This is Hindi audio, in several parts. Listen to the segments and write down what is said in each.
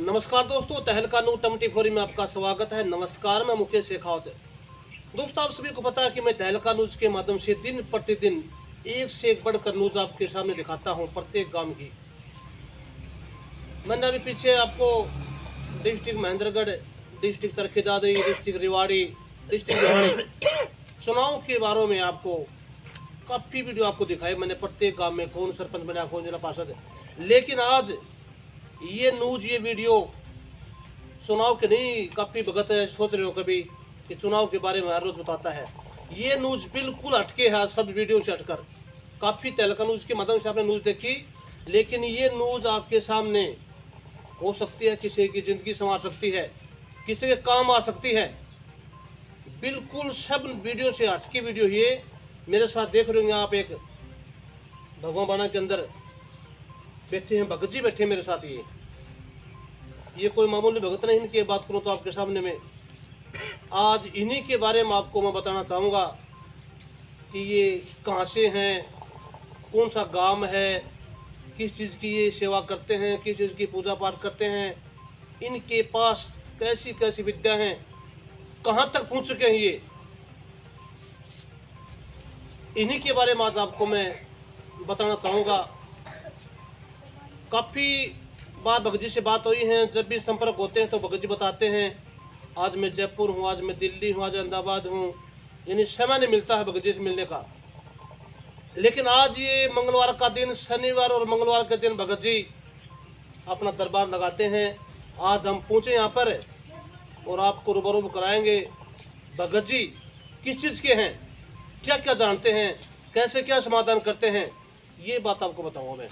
नमस्कार दोस्तों, तहलका न्यूज़ 24 में आपका स्वागत है। नमस्कार, मैं मुकेश शेखावत। दोस्तों, आप सभी को पता है कि मैं तहलका न्यूज़ के माध्यम से दिन प्रतिदिन एक से एक बढ़कर न्यूज़ आपके सामने दिखाता हूं, प्रत्येक गांव की। मैंने अभी पीछे आपको district Mahendragarh, district Charkhi Dadri, district Rewari, district Rewari चुनाव के बारे में आपको काफ़ी वीडियो आपको दिखाई मैंने, प्रत्येक गाँव में कौन सरपंच बना, कौन जिला पार्षद है। लेकिन आज ये न्यूज़, ये वीडियो चुनाव के नहीं, काफ़ी भगत है, सोच रहे हो कभी कि चुनाव के बारे में हर रोज बताता है। ये न्यूज़ बिल्कुल हटके है सब वीडियो से हटकर। काफ़ी तहलका न्यूज़ के माध्यम से आपने न्यूज़ देखी, लेकिन ये न्यूज़ आपके सामने हो सकती है, किसी की ज़िंदगी संवार सकती है, किसी के काम आ सकती है। बिल्कुल सब वीडियो से हटके वीडियो ये मेरे साथ देख रहे होंगे आप। एक भगवान बाना के अंदर बैठे हैं, भगत जी बैठे हैं मेरे साथ। ये कोई मामूली भगत नहीं, इनकी बात करूं तो आपके सामने में आज इन्हीं के बारे में आपको मैं बताना चाहूँगा कि ये कहाँ से हैं, कौन सा गांव है, किस चीज़ की ये सेवा करते हैं, किस चीज़ की पूजा पाठ करते हैं, इनके पास कैसी कैसी विद्या हैं, कहाँ तक पहुँच चुके हैं ये, इन्हीं के बारे में आज आपको मैं बताना चाहूँगा। काफ़ी बार भगत जी से बात हुई है, जब भी संपर्क होते हैं तो भगत जी बताते हैं आज मैं जयपुर हूँ, आज मैं दिल्ली हूँ, आज अहमदाबाद हूँ, यानी समय नहीं मिलता है भगत जी से मिलने का। लेकिन आज ये मंगलवार का दिन, शनिवार और मंगलवार के दिन भगत जी अपना दरबार लगाते हैं। आज हम पहुँचे यहाँ पर और आपको रूबरू कराएंगे भगत जी किस चीज़ के हैं, क्या क्या जानते हैं, कैसे क्या समाधान करते हैं, ये बात आपको बताऊँगा मैं।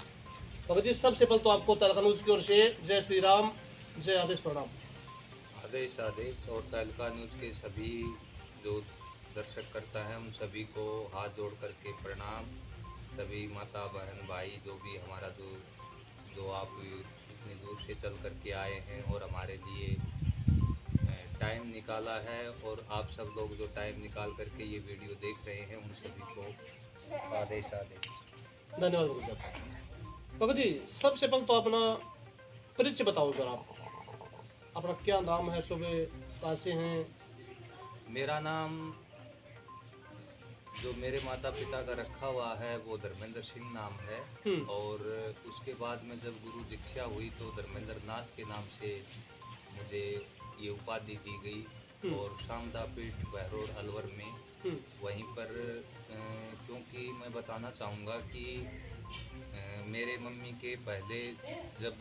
भगत जी, सबसे पहले तो आपको तहलका न्यूज़ की ओर से जय श्री राम, जय आदेश, प्रणाम। आदेश आदेश। और तहलका न्यूज़ के सभी जो दर्शक करता है उन सभी को हाथ जोड़ करके प्रणाम। सभी माता बहन भाई जो भी हमारा जो आप इतनी दूर से चल करके आए हैं और हमारे लिए टाइम निकाला है, और आप सब लोग जो टाइम निकाल करके ये वीडियो देख रहे हैं उन सभी को आदेश आदेश। धन्यवाद भगत जी। भगत जी, सबसे पहले तो अपना परिचय बताओ जरा, आप अपना क्या नाम है, सुबह कहाँ से हैं? मेरा नाम जो मेरे माता पिता का रखा हुआ है वो धर्मेंद्र सिंह नाम है, और उसके बाद में जब गुरु दीक्षा हुई तो धर्मेंद्र नाथ के नाम से मुझे ये उपाधि दी गई। और शामदा पीठ बहरोड अलवर में वहीं पर क्योंकि मैं बताना चाहूँगा कि मेरे मम्मी के पहले जब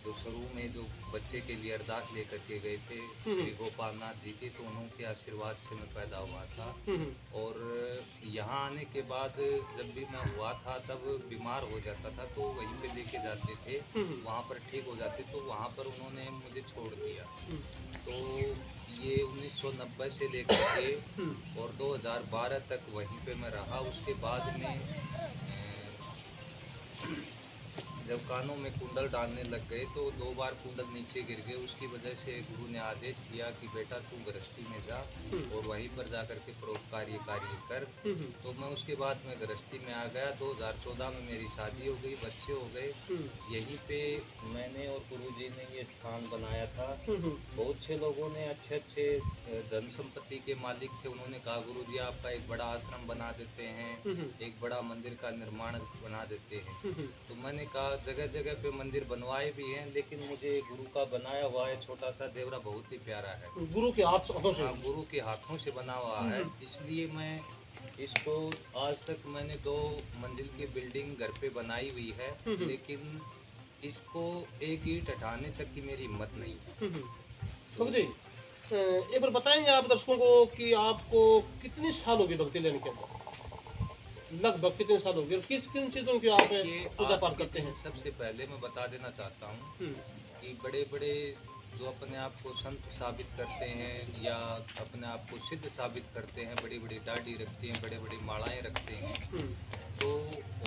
जो शुरू में जो बच्चे के लिए अरदास लेकर के गए थे श्री गोपाल नाथ जी के, तो उनके आशीर्वाद से मैं पैदा हुआ था। और यहाँ आने के बाद जब भी मैं हुआ था तब बीमार हो जाता था तो वहीं पे लेके जाते थे, वहाँ पर ठीक हो जाते, तो वहाँ पर उन्होंने मुझे छोड़ दिया। तो ये 1990 से लेकर के और 2012 तक वहीं पे मैं रहा। उसके बाद में जब कानों में कुंडल डालने लग गए तो 2 बार कुंडल नीचे गिर गए। उसकी वजह से गुरु ने आदेश दिया कि बेटा तू गृहस्थी में जा और वहीं पर जा कर के परोपकार्य कार्य कर। तो मैं उसके बाद में गृहस्थी में आ गया। 2014 में मेरी शादी हो गई, बच्चे हो गए। यहीं पे मैंने और गुरु जी ने ये स्थान बनाया था। बहुत से लोगों ने अच्छे अच्छे धन संपत्ति के मालिक थे, उन्होंने कहा गुरु जी आपका एक बड़ा आश्रम बना देते हैं, एक बड़ा मंदिर का निर्माण बना देते हैं। तो मैंने कहा जगह जगह पे मंदिर बनवाए भी हैं, लेकिन मुझे गुरु का बनाया हुआ है छोटा सा देवरा बहुत ही प्यारा है। गुरु के हाथों से? हाँ, गुरु के हाथों से बना हुआ है, इसलिए मैं इसको आज तक मैंने 2 मंजिल की बिल्डिंग घर पे बनाई हुई है, लेकिन इसको एक ईंट हटाने तक की मेरी हिम्मत नहीं है। तो जी, एक बार बताएंगे आप दर्शकों को कि आपको कितनी साल होगी भक्ति लेने के अंदर, लगभग कितने साल हो गए, किस किन चीज़ों की आप पूजा पाठ करते हैं? सबसे पहले मैं बता देना चाहता हूँ कि बड़े बड़े जो अपने आप को संत साबित करते हैं या अपने आप को सिद्ध साबित करते हैं, बड़ी बड़ी दाढ़ी रखते हैं, बड़े बड़ी मालाएं रखते हैं, तो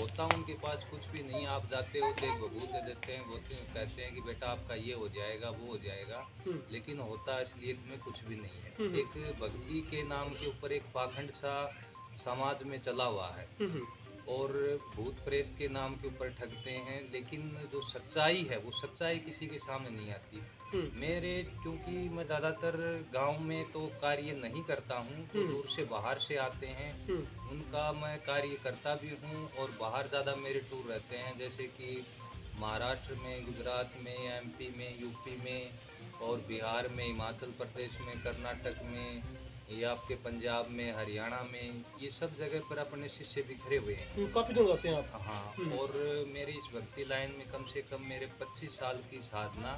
होता उनके पास कुछ भी नहीं। आप जाते हो तो एक बबूत दे देते हैं, वो कहते हैं कि बेटा आपका ये हो जाएगा, वो हो जाएगा, लेकिन होता असलियत में कुछ भी नहीं है। एक भक्ति के नाम के ऊपर एक पाखंड सा समाज में चला हुआ है। और भूत प्रेत के नाम के ऊपर ठगते हैं, लेकिन जो सच्चाई है वो सच्चाई किसी के सामने नहीं आती। मेरे क्योंकि मैं ज़्यादातर गांव में तो कार्य नहीं करता हूं, तो दूर से बाहर से आते हैं, उनका मैं कार्य करता भी हूं। और बाहर ज़्यादा मेरे टूर रहते हैं, जैसे कि महाराष्ट्र में, गुजरात में, एमपी में, यूपी में और बिहार में, हिमाचल प्रदेश में, कर्नाटक में, या आपके पंजाब में, हरियाणा में, ये सब जगह पर अपने शिष्य बिखरे हुए हैं। काफी दूर रहते हैं आप। हाँ, और मेरी इस भक्ति लाइन में कम से कम मेरे 25 साल की साधना,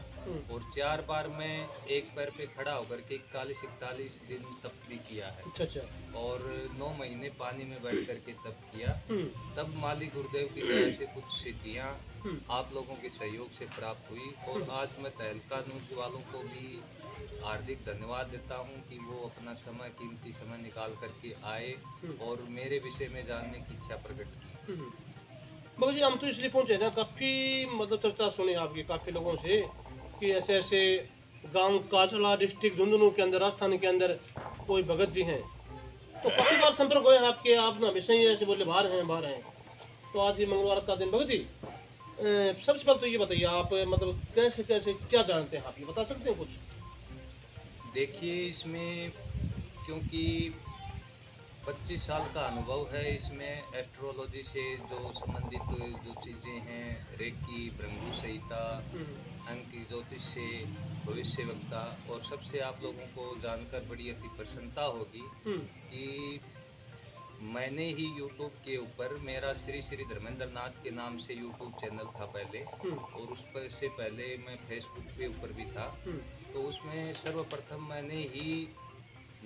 और 4 बार मैं एक पैर पे खड़ा होकर के 41-41 दिन तप भी किया है। अच्छा। और 9 महीने पानी में बैठ करके तप किया। तब मालिक गुरुदेव की दया से कुछ सिद्धियाँ आप लोगों के सहयोग से प्राप्त हुई। और आज मैं तहलका न्यूज़ वालों को भी हार्दिक धन्यवाद देता हूं कि वो अपना समय, कीमती समय निकाल करके आए और मेरे विषय में जानने की इच्छा प्रकट की। बाबू जी, हम तो इसलिए पहुंचे थे, काफ़ी मतलब चर्चा सुनी आपकी काफ़ी लोगों से कि ऐसे ऐसे गांव काचला डिस्ट्रिक्ट झुंझुनू के अंदर, राजस्थान के अंदर कोई भगत जी हैं, तो काफ़ी बार संपर्क हुए आपके, आप ना हमेशा ही ऐसे बोले बाहर हैं। तो आज ये मंगलवार का दिन। भगत जी, सबसे पहले तो ये बताइए, आप मतलब कैसे कैसे क्या जानते हैं, आप ये बता सकते हैं कुछ? देखिए, इसमें क्योंकि 25 साल का अनुभव है, इसमें एस्ट्रोलॉजी से जो संबंधित जो चीज़ें हैं, रेकी, ब्रह्मु संहिता, अंक ज्योतिष से, भविष्यवक्ता, और सबसे आप लोगों को जानकर बड़ी अति प्रसन्नता होगी कि मैंने ही YouTube के ऊपर, मेरा श्री श्री धर्मेंद्र नाथ के नाम से YouTube चैनल था पहले, और उस पर से पहले मैं फेसबुक के ऊपर भी था। तो उसमें सर्वप्रथम मैंने ही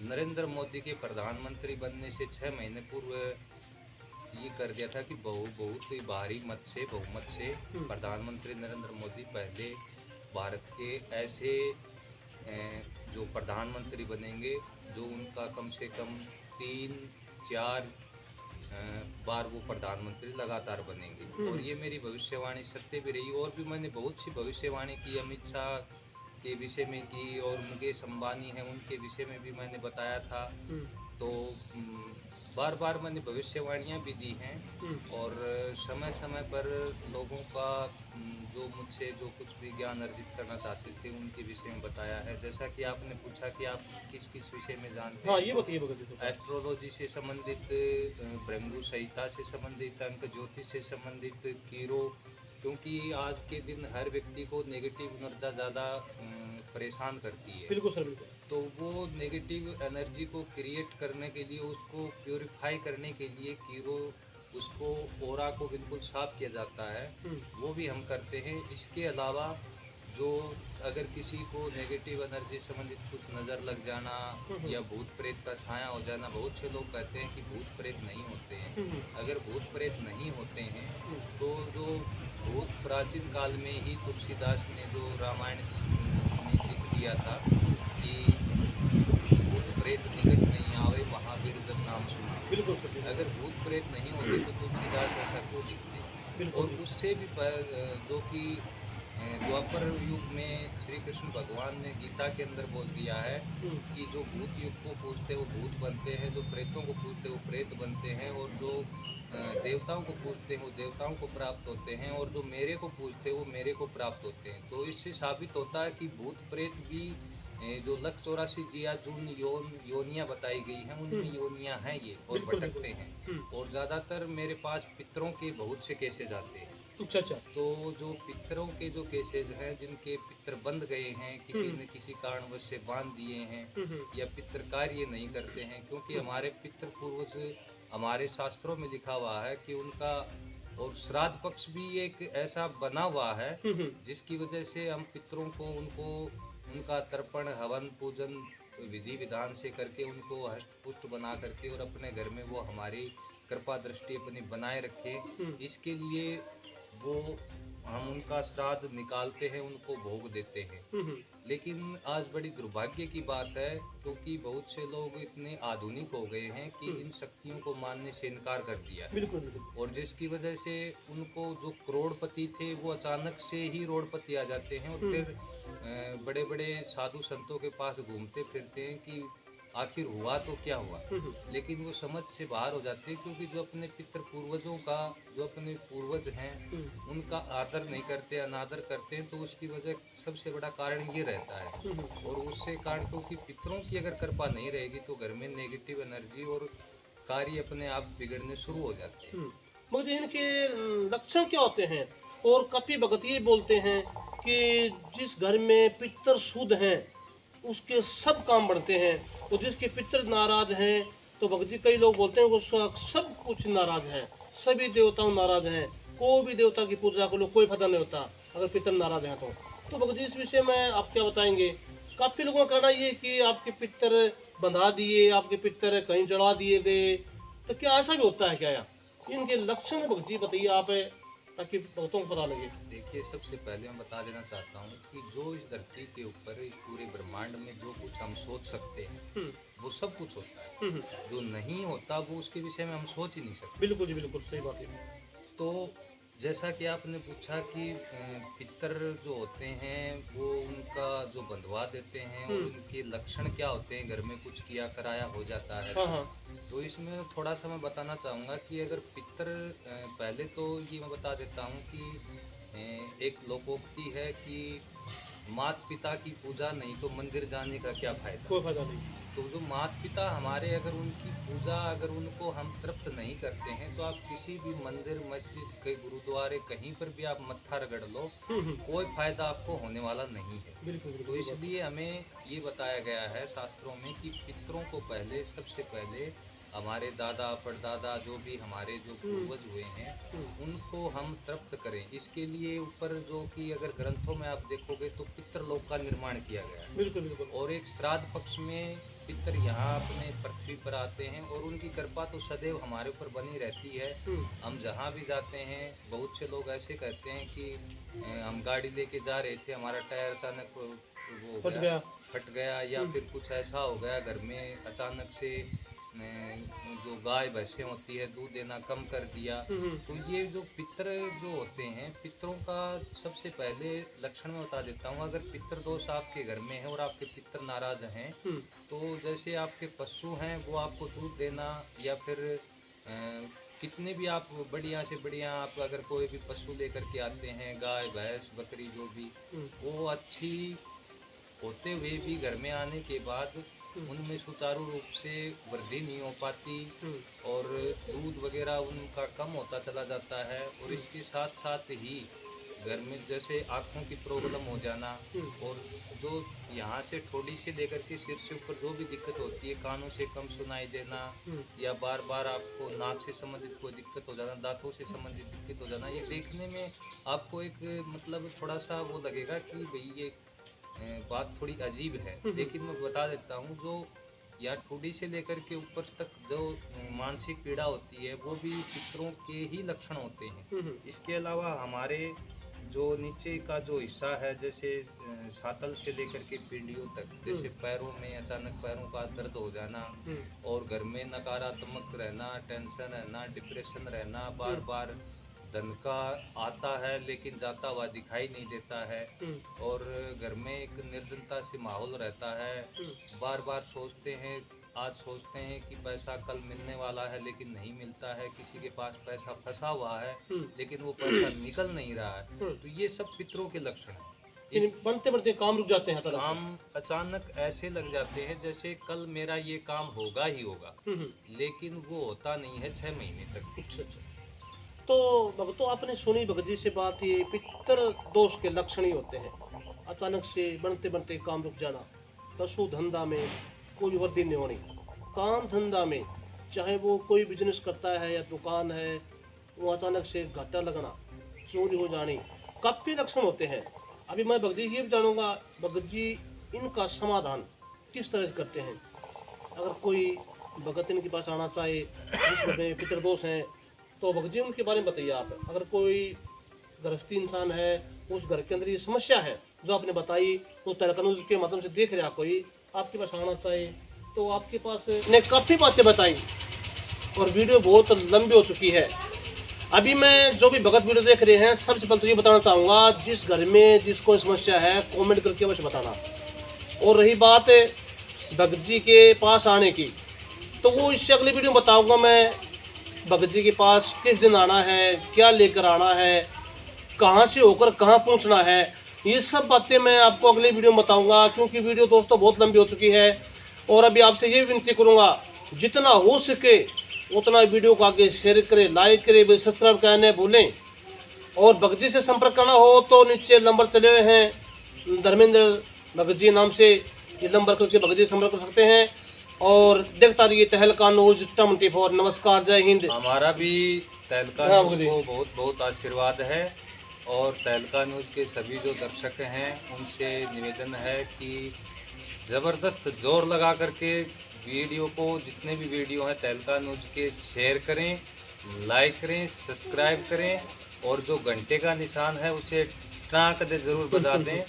नरेंद्र मोदी के प्रधानमंत्री बनने से 6 महीने पूर्व ये कर दिया था कि बहुत ही भारी मत से, बहुमत से प्रधानमंत्री नरेंद्र मोदी पहले भारत के ऐसे जो प्रधानमंत्री बनेंगे जो उनका कम से कम 3-4 बार वो प्रधानमंत्री लगातार बनेंगे। और ये मेरी भविष्यवाणी सत्य भी रही। और भी मैंने बहुत सी भविष्यवाणी की, अमित शाह के विषय में की, और मुकेश अंबानी है उनके विषय में भी मैंने बताया था। तो बार बार मैंने भविष्यवाणियाँ भी दी हैं, और समय समय पर लोगों का जो मुझसे जो कुछ भी ज्ञान अर्जित करना चाहते थे उनके विषय में बताया है। जैसा कि आपने पूछा कि आप किस किस विषय में जानते हैं। हाँ, ये बताइए भगत जी। एस्ट्रोलॉजी से संबंधित, ब्रह्मु संहिता से संबंधित, अंक ज्योतिष से संबंधित, कीरो, क्योंकि आज के दिन हर व्यक्ति को नेगेटिव ऊर्जा ज़्यादा परेशान करती है। बिल्कुल सर, बिल्कुल। तो वो नेगेटिव एनर्जी को क्रिएट करने के लिए, उसको प्योरीफाई करने के लिए कीरो, उसको ओरा को बिल्कुल साफ किया जाता है, वो भी हम करते हैं। इसके अलावा जो अगर किसी को नेगेटिव एनर्जी संबंधित कुछ नज़र लग जाना या भूत प्रेत का छाया हो जाना, बहुत से लोग कहते हैं कि भूत प्रेत नहीं होते हैं। अगर भूत प्रेत नहीं होते हैं तो जो बहुत प्राचीन काल में ही तुलसीदास ने जो रामायण में लिख दिया था कि भूत प्रेत निकट नहीं आवे, महावीर जब नाम सुना। बिल्कुल सर। अगर भूत प्रेत नहीं होते तो तुलसीदास ऐसा क्यों लिखते। और उससे भी जो कि द्वापर युग में श्री कृष्ण भगवान ने गीता के अंदर बोल दिया है कि जो भूत युग को पूजते वो भूत बनते हैं, जो प्रेतों को पूजते वो प्रेत बनते हैं, और जो देवताओं को पूजते हैं वो देवताओं को प्राप्त होते हैं, और जो मेरे को पूजते हैं वो मेरे को प्राप्त होते हैं। तो इससे साबित होता है कि भूत प्रेत भी जो 184 जिया जून योनियाँ बताई गई हैं, उनमें योनियाँ हैं ये, और भटकते हैं। और ज़्यादातर मेरे पास पितरों के बहुत से केसेज आते हैं। अच्छा। तो जो पितरों के जो केसेज हैं, जिनके पितर बंध गए हैं, किसी ने किसी कारणवश से बांध दिए हैं, या पितर कार्य नहीं करते हैं, क्योंकि हमारे पितर पूर्वज, हमारे शास्त्रों में लिखा हुआ है कि उनका, और श्राद्ध पक्ष भी एक ऐसा बना हुआ है जिसकी वजह से हम पितरों को, उनका तर्पण, हवन, पूजन विधि विधान से करके उनको हष्ट पुष्ट बना करके, और अपने घर में वो हमारी कृपा दृष्टि अपनी बनाए रखें, इसके लिए वो हम उनका श्राद्ध निकालते हैं, उनको भोग देते हैं। लेकिन आज बड़ी दुर्भाग्य की बात है, क्योंकि बहुत से लोग इतने आधुनिक हो गए हैं कि इन शक्तियों को मानने से इनकार कर दिया है। बिल्कुल। और जिसकी वजह से उनको, जो करोड़पति थे वो अचानक से ही रोडपति आ जाते हैं, और फिर बड़े बड़े साधु संतों के पास घूमते फिरते हैं कि आखिर हुआ तो क्या हुआ, लेकिन वो समझ से बाहर हो जाते हैं, क्योंकि जो अपने पितर पूर्वजों का, जो अपने पूर्वज हैं उनका आदर नहीं करते, अनादर करते हैं, तो उसकी वजह सबसे बड़ा कारण ये रहता है। और उससे कारण, क्योंकि पितरों की अगर कृपा नहीं रहेगी तो घर में नेगेटिव एनर्जी और कार्य अपने आप बिगड़ने शुरू हो जाते हैं। मुझे इनके लक्षण क्या होते हैं? और कपि भगत ये बोलते हैं कि जिस घर में पितर शुद्ध हैं उसके सब काम बढ़ते हैं, और जिसके पितर नाराज हैं तो भगत जी कई लोग बोलते हैं उसका सब कुछ नाराज है, सभी देवताओं नाराज हैं, कोई भी देवता की पूजा को कोई फायदा नहीं होता अगर पितर नाराज हैं तो भगत जी इस विषय में आप क्या बताएंगे? काफी लोगों का कहना ये कि आपके पितर बंधा दिए, आपके पितर कहीं चढ़ा दिए गए, तो क्या ऐसा भी होता है क्या? इनके लक्षण भगत जी बताइए आप, ताकि बहुतों को पता लगे। देखिए, सबसे पहले मैं बता देना चाहता हूँ कि जो इस धरती के ऊपर, इस पूरे ब्रह्मांड में जो कुछ हम सोच सकते हैं वो सब कुछ होता है। जो नहीं होता वो उसके विषय में हम सोच ही नहीं सकते। बिल्कुल जी, बिल्कुल सही बात है। तो जैसा कि आपने पूछा कि पितर जो होते हैं वो उनका जो बंधवा देते हैं और उनके लक्षण क्या होते हैं, घर में कुछ किया कराया हो जाता है। तो इसमें थोड़ा सा मैं बताना चाहूँगा कि अगर पितर, पहले तो ये मैं बता देता हूँ कि एक लोकोक्ति है कि माता पिता की पूजा नहीं तो मंदिर जाने का क्या फायदा। कोई फायदा नहीं। तो जो माता पिता हमारे, अगर उनकी पूजा, अगर उनको हम तृप्त नहीं करते हैं तो आप किसी भी मंदिर, मस्जिद, कई गुरुद्वारे, कहीं पर भी आप मत्था रगड़ लो, कोई फायदा आपको होने वाला नहीं है। बिल्कुल। तो इसलिए हमें ये बताया गया है शास्त्रों में कि पितरों को पहले, सबसे पहले हमारे दादा परदादा, जो भी हमारे जो पूर्वज हुए हैं उनको हम तृप्त करें। इसके लिए ऊपर जो कि अगर ग्रंथों में आप देखोगे तो पितृलोक का निर्माण किया गया है। बिल्कुल बिल्कुल। और एक श्राद्ध पक्ष में पितर यहाँ अपने पृथ्वी पर आते हैं और उनकी कृपा तो सदैव हमारे ऊपर बनी रहती है। हम जहाँ भी जाते हैं, बहुत से लोग ऐसे कहते हैं कि हम गाड़ी लेके जा रहे थे, हमारा टायर अचानक वो फट गया या फिर कुछ ऐसा हो गया, घर में अचानक से जो गाय भैंसें होती है दूध देना कम कर दिया। तो ये जो पितर जो होते हैं, पितरों का सबसे पहले लक्षण मैं बता देता हूँ। अगर पितर दोष आपके घर में है और आपके पितर नाराज हैं तो जैसे आपके पशु हैं वो आपको दूध देना, या फिर कितने भी आप बढ़िया से बढ़िया, आप अगर कोई भी पशु लेकर के आते हैं, गाय भैंस बकरी जो भी, वो अच्छी होते हुए भी घर में आने के बाद उनमें सुचारू रूप से वृद्धि नहीं हो पाती और दूध वगैरह उनका कम होता चला जाता है। और इसके साथ साथ ही घर में जैसे आँखों की प्रॉब्लम हो जाना, और जो यहाँ से ठोड़ी से लेकर के सिर से ऊपर जो भी दिक्कत होती है, कानों से कम सुनाई देना, या बार बार आपको नाक से संबंधित कोई दिक्कत हो जाना, दांतों से संबंधित दिक्कत हो जाना, ये देखने में आपको एक मतलब थोड़ा सा वो लगेगा कि भाई ये बात थोड़ी अजीब है। लेकिन मैं बता देता हूँ, जो या ठोड़ी से लेकर के ऊपर तक जो मानसिक पीड़ा होती है वो भी पितरों के ही लक्षण होते हैं। इसके अलावा हमारे जो नीचे का जो हिस्सा है, जैसे सातल से लेकर के पीढ़ियों तक, जैसे पैरों में अचानक पैरों का दर्द हो जाना, और घर में नकारात्मक रहना, टेंशन रहना, डिप्रेशन रहना, बार बार धन का आता है लेकिन जाता हुआ दिखाई नहीं देता है, और घर में एक निर्जनता से माहौल रहता है, बार बार सोचते हैं, आज सोचते हैं कि पैसा कल मिलने वाला है लेकिन नहीं मिलता है, किसी के पास पैसा फंसा हुआ है लेकिन वो पैसा निकल नहीं रहा है। तो ये सब पितरों के लक्षण हैं। बनते बनते काम रुक जाते हैं, काम अचानक ऐसे लग जाते हैं जैसे कल मेरा ये काम होगा ही होगा, लेकिन वो होता नहीं है 6 महीने तक। अच्छा। तो भगतों, आपने सुनी भगत जी से बात, ये पितर दोष के लक्षण ही होते हैं, अचानक से बनते बनते काम रुक जाना, पशु धंधा में कोई वृद्धि नहीं होनी, काम धंधा में चाहे वो कोई बिजनेस करता है या दुकान है, वो अचानक से घाटा लगना, चोरी हो जानी, काफ़ी लक्षण होते हैं। अभी मैं भगत जी ये भी जानूँगा, भगत जी इनका समाधान किस तरह से करते हैं? अगर कोई भगत इनके पास आना चाहे जिसमें पितर दोष हैं तो भगत जी उनके बारे में बताइए आप। अगर कोई गृहस्थी इंसान है, उस घर के अंदर ये समस्या है जो आपने बताई, तो तर्कनुज के माध्यम से देख रहा कोई आपके पास आना चाहिए, तो आपके पास ने काफ़ी बातें बताई और वीडियो बहुत लंबी हो चुकी है। अभी मैं जो भी भगत वीडियो देख रहे हैं, सबसे पहले तो ये बताना चाहूँगा, जिस घर में जिसको समस्या है कमेंट करके अवश्य बताना। और रही बात भगत जी के पास आने की, तो वो इससे अगली वीडियो में बताऊंगा मैं भगत जी के पास किस दिन आना है, क्या लेकर आना है, कहाँ से होकर कहाँ पहुँचना है। ये सब बातें मैं आपको अगली वीडियो में बताऊंगा, क्योंकि वीडियो दोस्तों बहुत लंबी हो चुकी है। और अभी आपसे ये विनती करूँगा, जितना हो सके उतना वीडियो को आगे शेयर करें, लाइक करें, सब्सक्राइब करने भूलें। और भगत जी से संपर्क करना हो तो नीचे नंबर चले हुए हैं धर्मेंद्र भगत जी नाम से, ये नंबर करके भगत जी संपर्क कर सकते हैं। और देखता रहिए तहलका न्यूज 24। नमस्कार, जय हिंद। हमारा भी तहलका हाँ, न्यूज को बहुत बहुत आशीर्वाद है। और तहलका न्यूज के सभी जो दर्शक हैं उनसे निवेदन है कि ज़बरदस्त जोर लगा करके वीडियो को, जितने भी वीडियो हैं तहलका न्यूज के, शेयर करें, लाइक करें, सब्सक्राइब करें और जो घंटे का निशान है उसे टाँक दे ज़रूर बजा दें,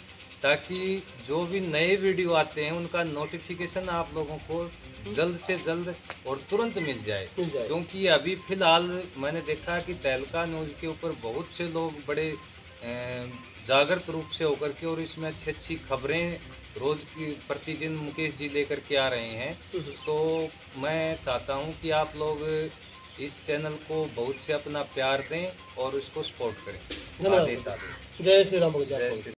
ताकि जो भी नए वीडियो आते हैं उनका नोटिफिकेशन आप लोगों को जल्द से जल्द और तुरंत मिल जाए। क्योंकि अभी फ़िलहाल मैंने देखा कि तहलका न्यूज़ के ऊपर बहुत से लोग बड़े जागृत रूप से होकर के और इसमें अच्छी अच्छी खबरें रोज़ की प्रतिदिन मुकेश जी लेकर के आ रहे हैं। तो मैं चाहता हूं कि आप लोग इस चैनल को बहुत से अपना प्यार दें और इसको सपोर्ट करें। जय श्री राम। जय श्री